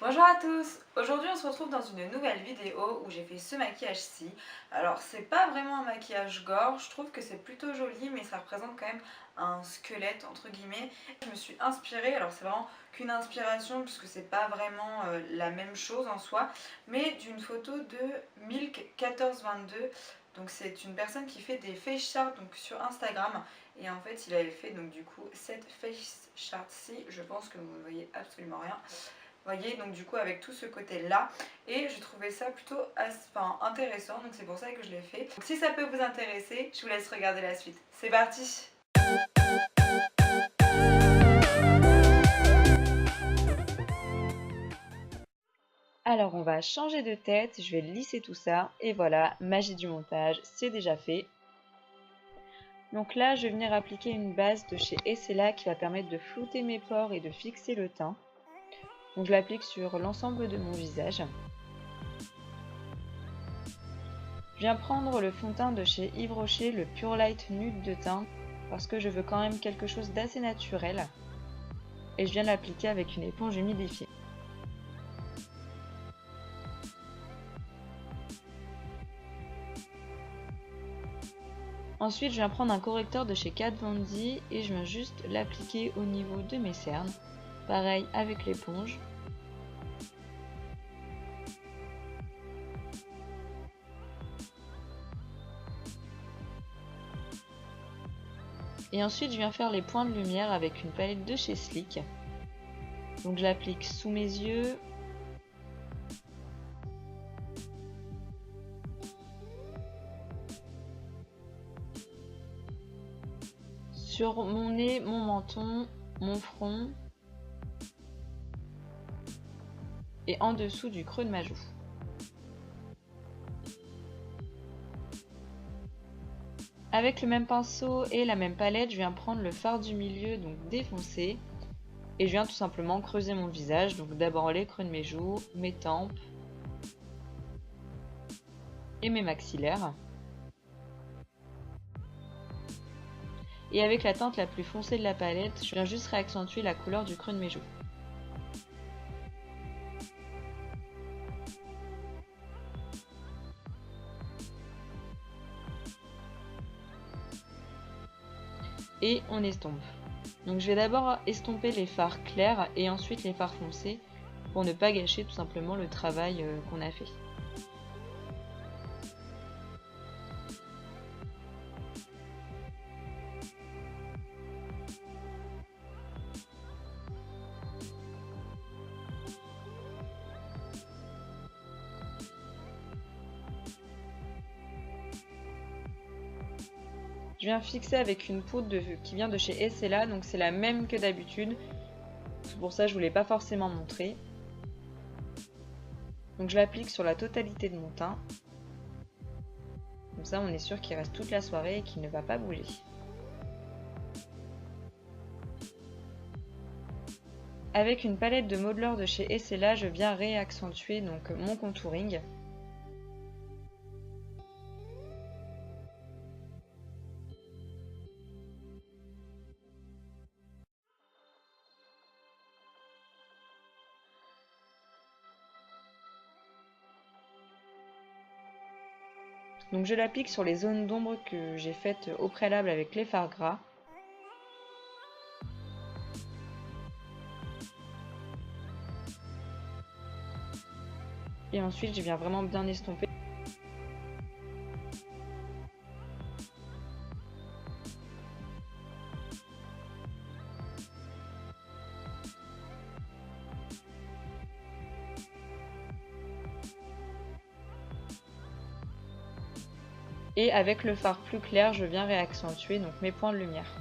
Bonjour à tous! Aujourd'hui on se retrouve dans une nouvelle vidéo où j'ai fait ce maquillage-ci. Alors c'est pas vraiment un maquillage gore, je trouve que c'est plutôt joli mais ça représente quand même un squelette entre guillemets. Je me suis inspirée, alors c'est vraiment qu'une inspiration puisque c'est pas vraiment la même chose en soi, mais d'une photo de Milk1422. Donc c'est une personne qui fait des face charts donc sur Instagram et en fait il avait fait donc du coup cette face chart-ci, je pense que vous ne voyez absolument rien. Voyez, donc du coup avec tout ce côté là, et j'ai trouvé ça plutôt intéressant, donc c'est pour ça que je l'ai fait. Donc si ça peut vous intéresser, je vous laisse regarder la suite. C'est parti! Alors on va changer de tête, je vais lisser tout ça, et voilà, magie du montage, c'est déjà fait. Donc là je vais venir appliquer une base de chez Essela qui va permettre de flouter mes pores et de fixer le teint. Donc je l'applique sur l'ensemble de mon visage. Je viens prendre le fond de teint de chez Yves Rocher, le Pure Light Nude de teint, parce que je veux quand même quelque chose d'assez naturel. Et je viens l'appliquer avec une éponge humidifiée. Ensuite, je viens prendre un correcteur de chez Kat Von D et je viens juste l'appliquer au niveau de mes cernes. Pareil avec l'éponge. Et ensuite, je viens faire les points de lumière avec une palette de chez Sleek. Donc je l'applique sous mes yeux. Sur mon nez, mon menton, mon front. Et en dessous du creux de ma joue. Avec le même pinceau et la même palette, je viens prendre le fard du milieu, donc défoncé. Et je viens tout simplement creuser mon visage, donc d'abord les creux de mes joues, mes tempes et mes maxillaires. Et avec la teinte la plus foncée de la palette, je viens juste réaccentuer la couleur du creux de mes joues. Et on estompe. Donc je vais d'abord estomper les fards clairs et ensuite les fards foncés pour ne pas gâcher tout simplement le travail qu'on a fait. Je viens fixer avec une poudre qui vient de chez Essela, donc c'est la même que d'habitude. C'est pour ça que je ne voulais pas forcément montrer. Donc je l'applique sur la totalité de mon teint. Comme ça on est sûr qu'il reste toute la soirée et qu'il ne va pas bouger. Avec une palette de modeleur de chez Essela, je viens réaccentuer donc mon contouring. Donc je l'applique sur les zones d'ombre que j'ai faites au préalable avec les fards gras. Et ensuite je viens vraiment bien estomper. Et avec le fard plus clair, je viens réaccentuer donc mes points de lumière.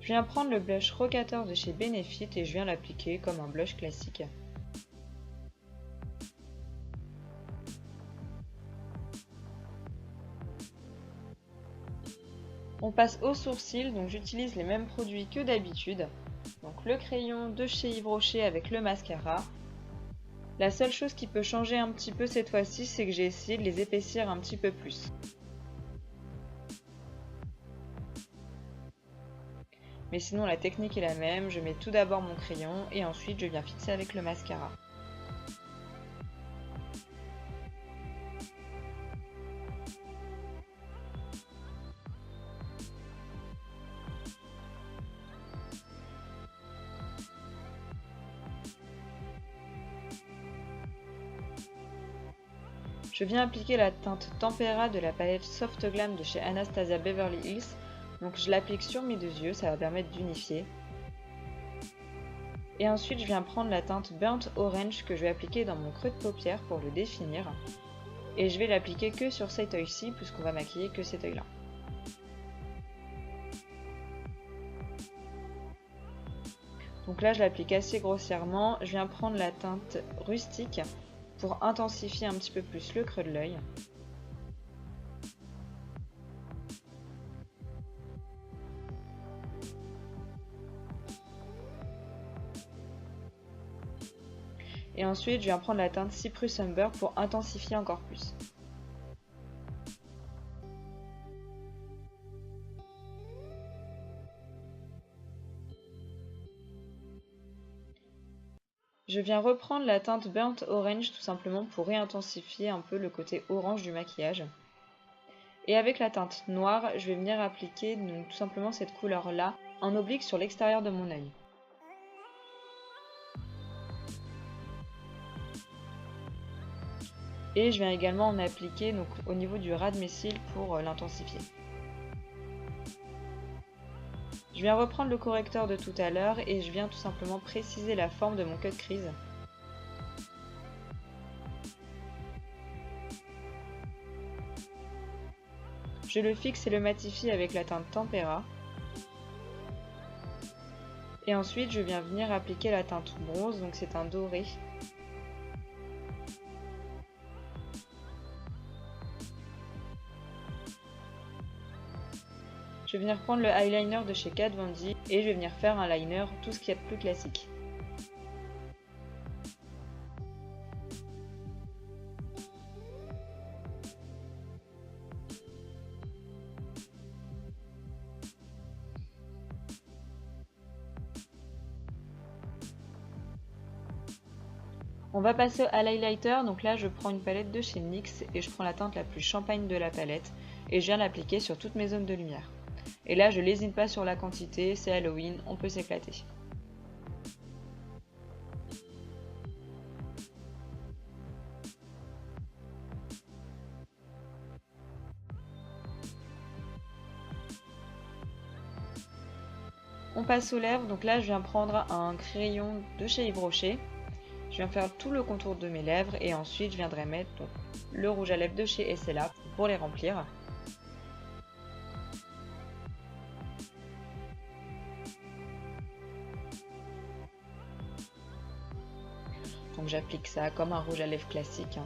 Je viens prendre le blush Rocateur de chez Benefit et je viens l'appliquer comme un blush classique. On passe aux sourcils, donc j'utilise les mêmes produits que d'habitude. Donc le crayon de chez Yves Rocher avec le mascara. La seule chose qui peut changer un petit peu cette fois-ci, c'est que j'ai essayé de les épaissir un petit peu plus. Mais sinon la technique est la même, je mets tout d'abord mon crayon et ensuite je viens fixer avec le mascara. Je viens appliquer la teinte Tempera de la palette Soft Glam de chez Anastasia Beverly Hills. Donc je l'applique sur mes deux yeux, ça va permettre d'unifier. Et ensuite je viens prendre la teinte Burnt Orange que je vais appliquer dans mon creux de paupière pour le définir. Et je vais l'appliquer que sur cet œil-ci puisqu'on va maquiller que cet œil-là. Donc là je l'applique assez grossièrement, je viens prendre la teinte Rustique pour intensifier un petit peu plus le creux de l'œil. Et ensuite je viens prendre la teinte Cyprus Umber pour intensifier encore plus. Je viens reprendre la teinte Burnt Orange tout simplement pour réintensifier un peu le côté orange du maquillage. Et avec la teinte noire, je vais venir appliquer donc, tout simplement cette couleur-là en oblique sur l'extérieur de mon œil. Et je viens également en appliquer donc, au niveau du ras de mes cils pour l'intensifier. Je viens reprendre le correcteur de tout à l'heure et je viens tout simplement préciser la forme de mon cut crease. Je le fixe et le matifie avec la teinte Tempera. Et ensuite je viens venir appliquer la teinte bronze, donc c'est un doré. Je vais venir prendre le eyeliner de chez Kat Von D et je vais venir faire un liner tout ce qu'il y a de plus classique. On va passer à l'highlighter, donc là je prends une palette de chez NYX et je prends la teinte la plus champagne de la palette et je viens l'appliquer sur toutes mes zones de lumière. Et là je lésine pas sur la quantité, c'est Halloween, on peut s'éclater. On passe aux lèvres, donc là je viens prendre un crayon de chez Yves Rocher. Je viens faire tout le contour de mes lèvres et ensuite je viendrai mettre donc, le rouge à lèvres de chez Essela pour les remplir. Donc j'applique ça comme un rouge à lèvres classique.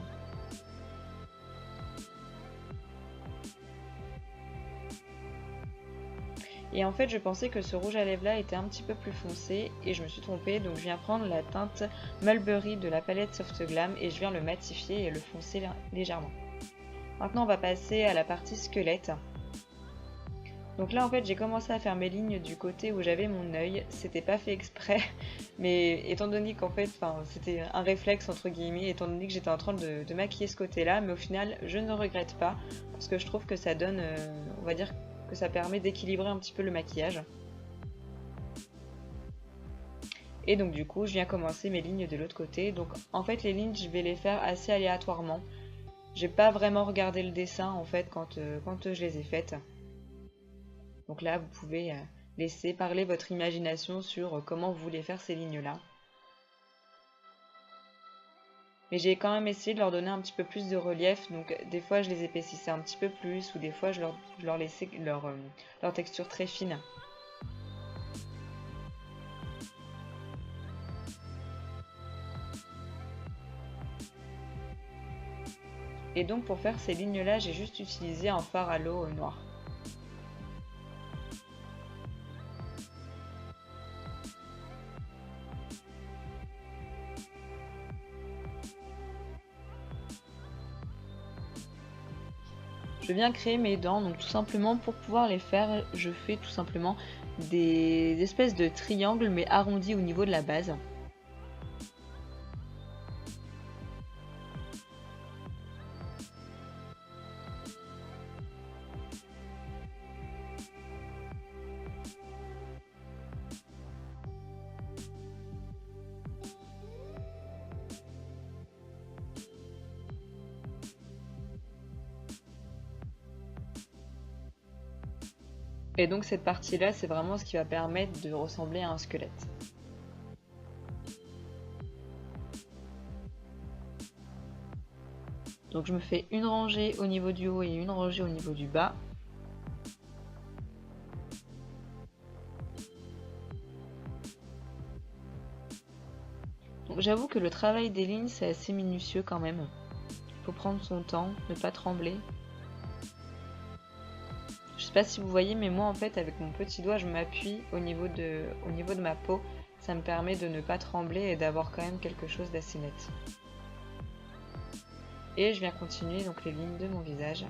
Et en fait je pensais que ce rouge à lèvres là était un petit peu plus foncé et je me suis trompée, donc je viens prendre la teinte Mulberry de la palette Soft Glam et je viens le matifier et le foncer légèrement. Maintenant on va passer à la partie squelette. Donc là en fait j'ai commencé à faire mes lignes du côté où j'avais mon œil, c'était pas fait exprès, mais étant donné qu'en fait c'était un réflexe entre guillemets, étant donné que j'étais en train de maquiller ce côté là, mais au final je ne regrette pas, parce que je trouve que ça donne, on va dire que ça permet d'équilibrer un petit peu le maquillage. Et donc du coup je viens commencer mes lignes de l'autre côté, donc en fait les lignes je vais les faire assez aléatoirement, j'ai pas vraiment regardé le dessin en fait quand je les ai faites. Donc là, vous pouvez laisser parler votre imagination sur comment vous voulez faire ces lignes-là. Mais j'ai quand même essayé de leur donner un petit peu plus de relief. Donc des fois, je les épaississais un petit peu plus ou des fois, je leur laissais leur texture très fine. Et donc pour faire ces lignes-là, j'ai juste utilisé un fard à l'eau noir. je viens créer mes dents. Donc tout simplement pour pouvoir les faire, je fais tout simplement des espèces de triangles mais arrondis au niveau de la base. Et donc cette partie-là, c'est vraiment ce qui va permettre de ressembler à un squelette. Donc je me fais une rangée au niveau du haut et une rangée au niveau du bas. Donc j'avoue que le travail des lignes, c'est assez minutieux quand même. Il faut prendre son temps, ne pas trembler. Je sais pas si vous voyez, mais moi en fait avec mon petit doigt, je m'appuie au niveau de ma peau. Ça me permet de ne pas trembler et d'avoir quand même quelque chose d'assez net. Et je viens continuer donc les lignes de mon visage.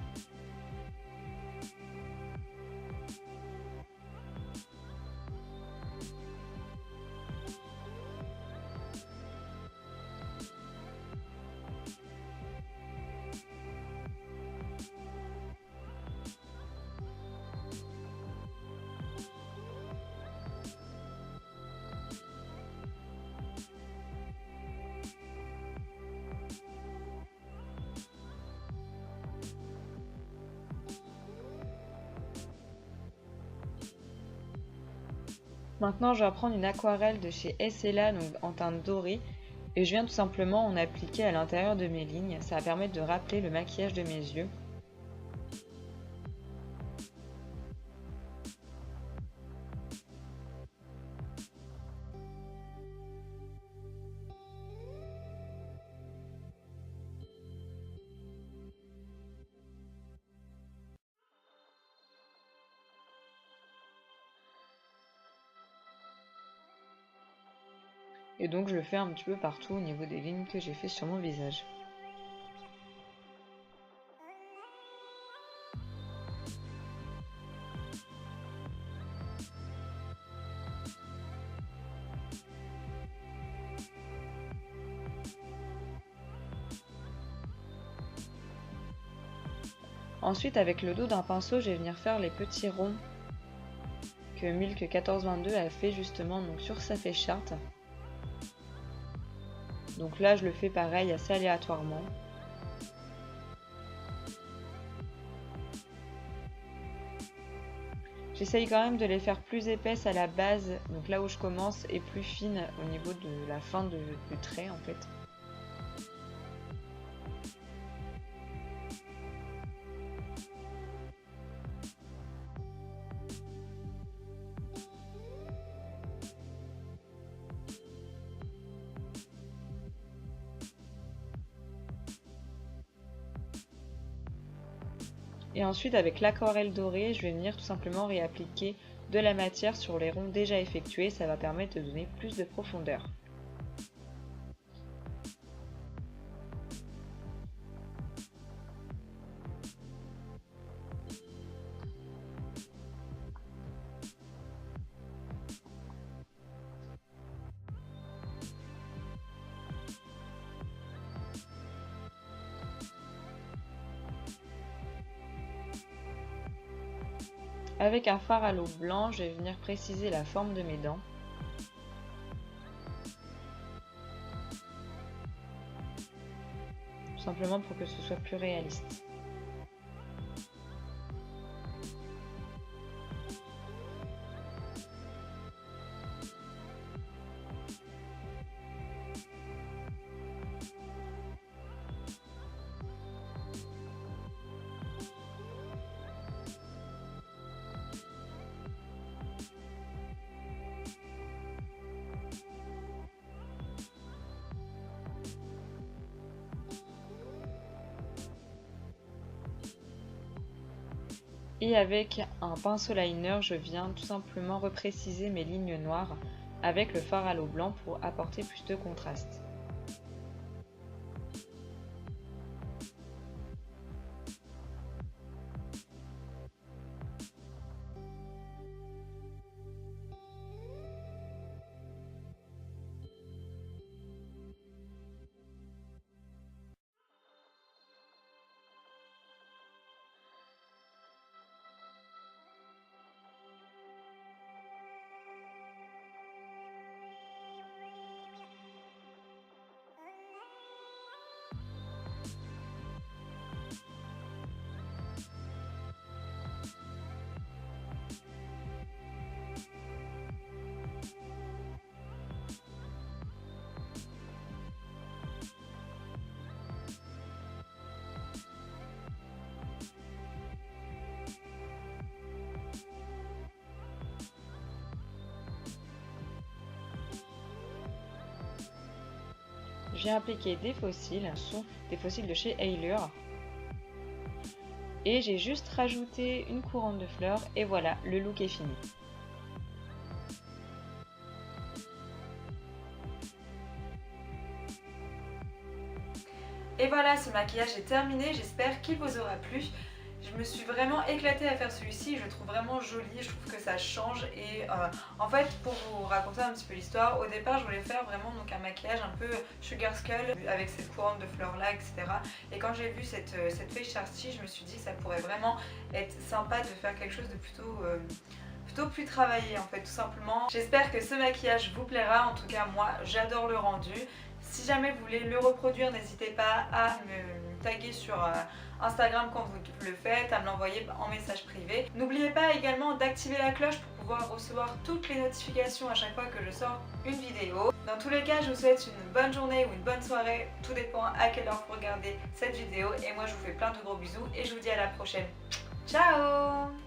Maintenant, je vais prendre une aquarelle de chez SLA, donc en teinte dorée, et je viens tout simplement en appliquer à l'intérieur de mes lignes. Ça va permettre de rappeler le maquillage de mes yeux. Et donc je le fais un petit peu partout au niveau des lignes que j'ai fait sur mon visage. Ensuite, avec le dos d'un pinceau, je vais venir faire les petits ronds que Milk 1422 a fait justement donc sur sa face chart. Donc là, je le fais pareil, assez aléatoirement. J'essaye quand même de les faire plus épaisses à la base, donc là où je commence, et plus fines au niveau de la fin du trait en fait. Et ensuite, avec l'aquarelle dorée, je vais venir tout simplement réappliquer de la matière sur les ronds déjà effectués. Ça va permettre de donner plus de profondeur. Avec un fard à l'eau blanc, je vais venir préciser la forme de mes dents. Tout simplement pour que ce soit plus réaliste. Et avec un pinceau liner, je viens tout simplement repréciser mes lignes noires avec le fard à l'eau blanc pour apporter plus de contraste. j'ai appliqué des fossiles, ce sont des fossiles de chez Allure. Et j'ai juste rajouté une couronne de fleurs et voilà, le look est fini. Et voilà, ce maquillage est terminé, j'espère qu'il vous aura plu. Je me suis vraiment éclatée à faire celui-ci, je le trouve vraiment joli, je trouve que ça change et en fait pour vous raconter un petit peu l'histoire, au départ je voulais faire vraiment donc un maquillage un peu sugar skull avec cette couronne de fleurs là, etc. Et quand j'ai vu cette face arty, je me suis dit que ça pourrait vraiment être sympa de faire quelque chose de plutôt plus travaillé en fait tout simplement. J'espère que ce maquillage vous plaira, en tout cas moi j'adore le rendu. Si jamais vous voulez le reproduire, n'hésitez pas à me taguer sur Instagram quand vous le faites, à me l'envoyer en message privé. N'oubliez pas également d'activer la cloche pour pouvoir recevoir toutes les notifications à chaque fois que je sors une vidéo. Dans tous les cas, je vous souhaite une bonne journée ou une bonne soirée, tout dépend à quelle heure vous regardez cette vidéo. Et moi je vous fais plein de gros bisous et je vous dis à la prochaine. Ciao!